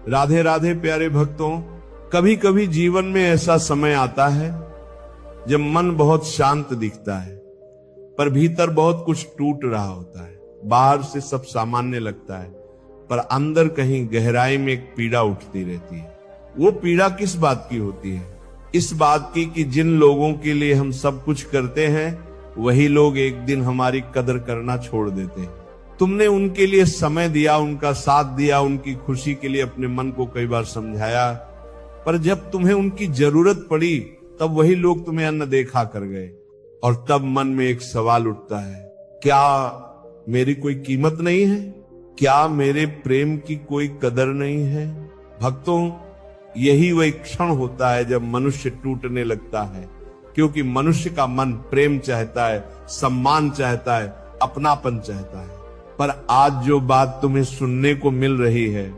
राधे राधे प्यारे भक्तों, कभी कभी जीवन में ऐसा समय आता है जब मन बहुत शांत दिखता है, पर भीतर बहुत कुछ टूट रहा होता है। बाहर से सब सामान्य लगता है, पर अंदर कहीं गहराई में एक पीड़ा उठती रहती है। वो पीड़ा किस बात की होती है? इस बात की कि जिन लोगों के लिए हम सब कुछ करते हैं, वही लोग एक दिन हमारी कदर करना छोड़ देते हैं। तुमने उनके लिए समय दिया, उनका साथ दिया, उनकी खुशी के लिए अपने मन को कई बार समझाया, पर जब तुम्हें उनकी जरूरत पड़ी तब वही लोग तुम्हें अनदेखा कर गए। और तब मन में एक सवाल उठता है, क्या मेरी कोई कीमत नहीं है? क्या मेरे प्रेम की कोई कदर नहीं है? भक्तों, यही वही क्षण होता है जब मनुष्य टूटने लगता है, क्योंकि मनुष्य का मन प्रेम चाहता है, सम्मान चाहता है, अपनापन चाहता है। पर आज जो बात तुम्हें सुनने को मिल रही है,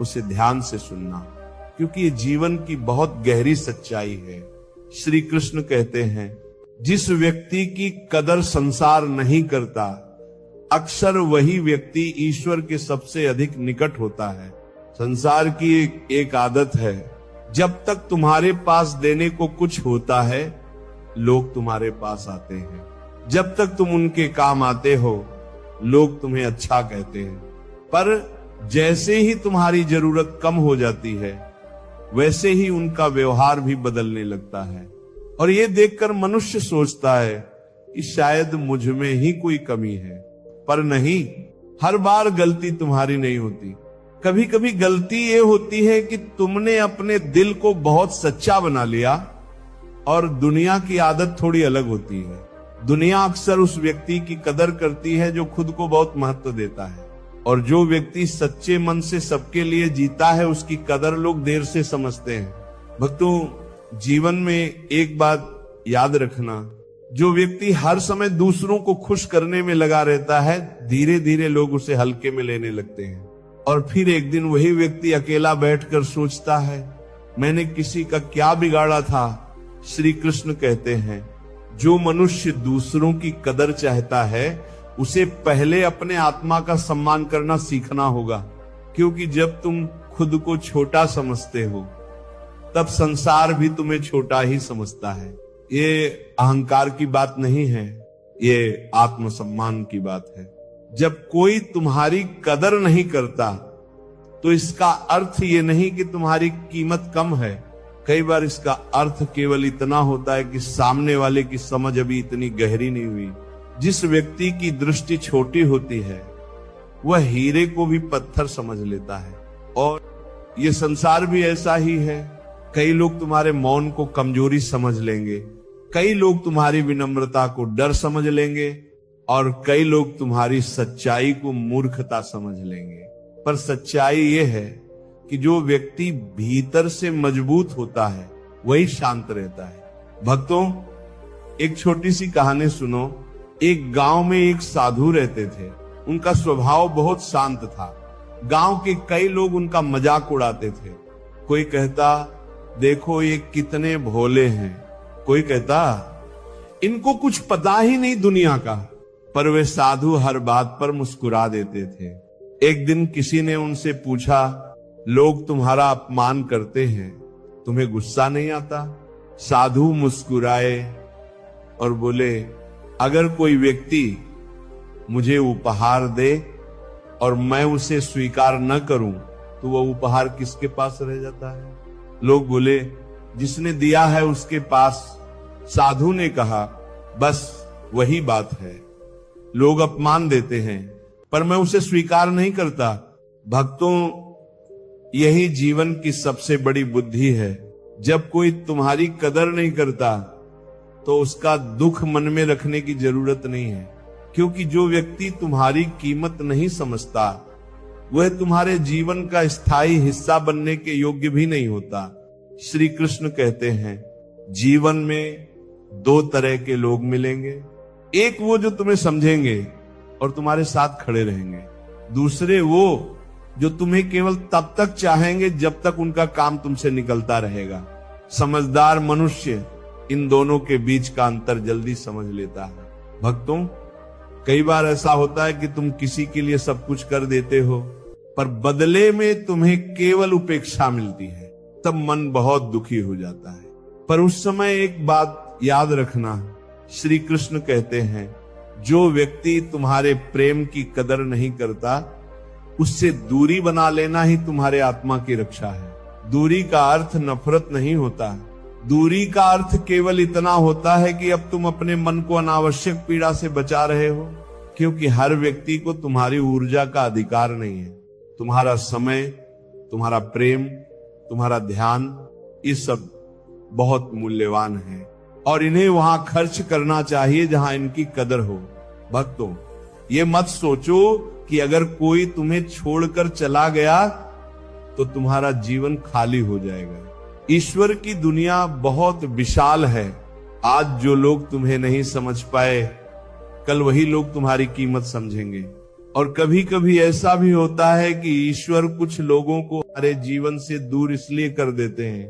उसे ध्यान से सुनना, क्योंकि ये जीवन की बहुत गहरी सच्चाई है। श्री कृष्ण कहते हैं, जिस व्यक्ति की कदर संसार नहीं करता, अक्सर वही व्यक्ति ईश्वर के सबसे अधिक निकट होता है। संसार की एक आदत है, जब तक तुम्हारे पास देने को कुछ होता है, लोग तुम्हारे पास आते हैं। जब तक तुम उनके काम आते हो, लोग तुम्हें अच्छा कहते हैं। पर जैसे ही तुम्हारी जरूरत कम हो जाती है, वैसे ही उनका व्यवहार भी बदलने लगता है। और ये देखकर मनुष्य सोचता है कि शायद मुझ में ही कोई कमी है, पर नहीं, हर बार गलती तुम्हारी नहीं होती। कभी कभी गलती ये होती है कि तुमने अपने दिल को बहुत सच्चा बना लिया, और दुनिया की आदत थोड़ी अलग होती है। दुनिया अक्सर उस व्यक्ति की कदर करती है जो खुद को बहुत महत्व देता है, और जो व्यक्ति सच्चे मन से सबके लिए जीता है, उसकी कदर लोग देर से समझते हैं। भक्तों, जीवन में एक बात याद रखना, जो व्यक्ति हर समय दूसरों को खुश करने में लगा रहता है, धीरे धीरे लोग उसे हल्के में लेने लगते हैं। और फिर एक दिन वही व्यक्ति अकेला बैठकर सोचता है, मैंने किसी का क्या बिगाड़ा था? श्री कृष्ण कहते हैं, जो मनुष्य दूसरों की कदर चाहता है, उसे पहले अपने आत्मा का सम्मान करना सीखना होगा। क्योंकि जब तुम खुद को छोटा समझते हो, तब संसार भी तुम्हें छोटा ही समझता है। ये अहंकार की बात नहीं है, ये आत्मसम्मान की बात है। जब कोई तुम्हारी कदर नहीं करता, तो इसका अर्थ ये नहीं कि तुम्हारी कीमत कम है। कई बार इसका अर्थ केवल इतना होता है कि सामने वाले की समझ अभी इतनी गहरी नहीं हुई। जिस व्यक्ति की दृष्टि छोटी होती है, वह हीरे को भी पत्थर समझ लेता है। और ये संसार भी ऐसा ही है। कई लोग तुम्हारे मौन को कमजोरी समझ लेंगे, कई लोग तुम्हारी विनम्रता को डर समझ लेंगे, और कई लोग तुम्हारी सच्चाई को मूर्खता समझ लेंगे। पर सच्चाई ये है कि जो व्यक्ति भीतर से मजबूत होता है, वही शांत रहता है। भक्तों, एक छोटी सी कहानी सुनो। एक गांव में एक साधु रहते थे। उनका स्वभाव बहुत शांत था। गांव के कई लोग उनका मजाक उड़ाते थे। कोई कहता, देखो ये कितने भोले हैं। कोई कहता, इनको कुछ पता ही नहीं दुनिया का। पर वे साधु हर बात पर मुस्कुरा देते थे। एक दिन किसी ने उनसे पूछा, लोग तुम्हारा अपमान करते हैं, तुम्हें गुस्सा नहीं आता? साधु मुस्कुराए और बोले, अगर कोई व्यक्ति मुझे उपहार दे और मैं उसे स्वीकार न करूं, तो वह उपहार किसके पास रह जाता है? लोग बोले, जिसने दिया है उसके पास। साधु ने कहा, बस वही बात है। लोग अपमान देते हैं, पर मैं उसे स्वीकार नहीं करता। भक्तों, यही जीवन की सबसे बड़ी बुद्धि है। जब कोई तुम्हारी कदर नहीं करता, तो उसका दुख मन में रखने की जरूरत नहीं है। क्योंकि जो व्यक्ति तुम्हारी कीमत नहीं समझता, वह तुम्हारे जीवन का स्थायी हिस्सा बनने के योग्य भी नहीं होता। श्री कृष्ण कहते हैं, जीवन में दो तरह के लोग मिलेंगे। एक वो जो तुम्हें समझेंगे और तुम्हारे साथ खड़े रहेंगे। दूसरे वो जो तुम्हें केवल तब तक चाहेंगे जब तक उनका काम तुमसे निकलता रहेगा। समझदार मनुष्य इन दोनों के बीच का अंतर जल्दी समझ लेता है। भक्तों, कई बार ऐसा होता है कि तुम किसी के लिए सब कुछ कर देते हो, पर बदले में तुम्हें केवल उपेक्षा मिलती है, तब मन बहुत दुखी हो जाता है। पर उस समय एक बात याद रखना, श्री कृष्ण कहते हैं, जो व्यक्ति तुम्हारे प्रेम की कदर नहीं करता, उससे दूरी बना लेना ही तुम्हारे आत्मा की रक्षा है। दूरी का अर्थ नफरत नहीं होता है। दूरी का अर्थ केवल इतना होता है कि अब तुम अपने मन को अनावश्यक पीड़ा से बचा रहे हो, क्योंकि हर व्यक्ति को तुम्हारी ऊर्जा का अधिकार नहीं है। तुम्हारा समय, तुम्हारा प्रेम, तुम्हारा ध्यान, ये सब बहुत मूल्यवान है और इन्हें वहां खर्च करना चाहिए जहां इनकी कदर हो। भक्तों, ये मत सोचो कि अगर कोई तुम्हें छोड़कर चला गया तो तुम्हारा जीवन खाली हो जाएगा। ईश्वर की दुनिया बहुत विशाल है। आज जो लोग तुम्हें नहीं समझ पाए, कल वही लोग तुम्हारी कीमत समझेंगे। और कभी कभी ऐसा भी होता है कि ईश्वर कुछ लोगों को हमारे जीवन से दूर इसलिए कर देते हैं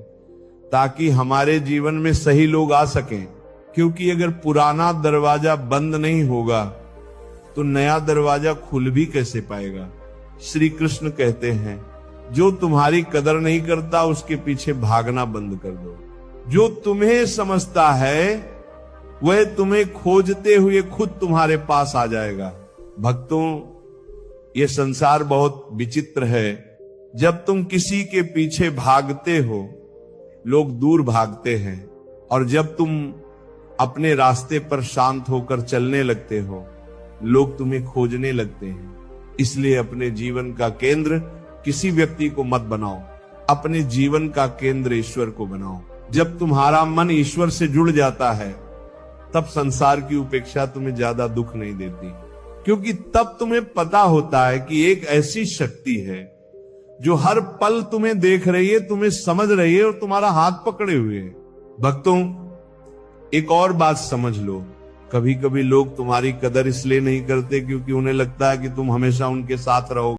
ताकि हमारे जीवन में सही लोग आ सकें, क्योंकि अगर पुराना दरवाजा बंद नहीं होगा तो नया दरवाजा खुल भी कैसे पाएगा। श्री कृष्ण कहते हैं, जो तुम्हारी कदर नहीं करता उसके पीछे भागना बंद कर दो। जो तुम्हें समझता है वह तुम्हें खोजते हुए खुद तुम्हारे पास आ जाएगा। भक्तों, ये संसार बहुत विचित्र है। जब तुम किसी के पीछे भागते हो, लोग दूर भागते हैं, और जब तुम अपने रास्ते पर शांत होकर चलने लगते हो, लोग तुम्हें खोजने लगते हैं। इसलिए अपने जीवन का केंद्र किसी व्यक्ति को मत बनाओ, अपने जीवन का केंद्र ईश्वर को बनाओ। जब तुम्हारा मन ईश्वर से जुड़ जाता है, तब संसार की उपेक्षा तुम्हें ज्यादा दुख नहीं देती, क्योंकि तब तुम्हें पता होता है कि एक ऐसी शक्ति है जो हर पल तुम्हें देख रही है, तुम्हें समझ रही है और तुम्हारा हाथ पकड़े हुए है। भक्तों, एक और बात समझ लो, कभी कभी लोग तुम्हारी कदर इसलिए नहीं करते क्योंकि उन्हें लगता है कि तुम हमेशा उनके साथ रहोगे।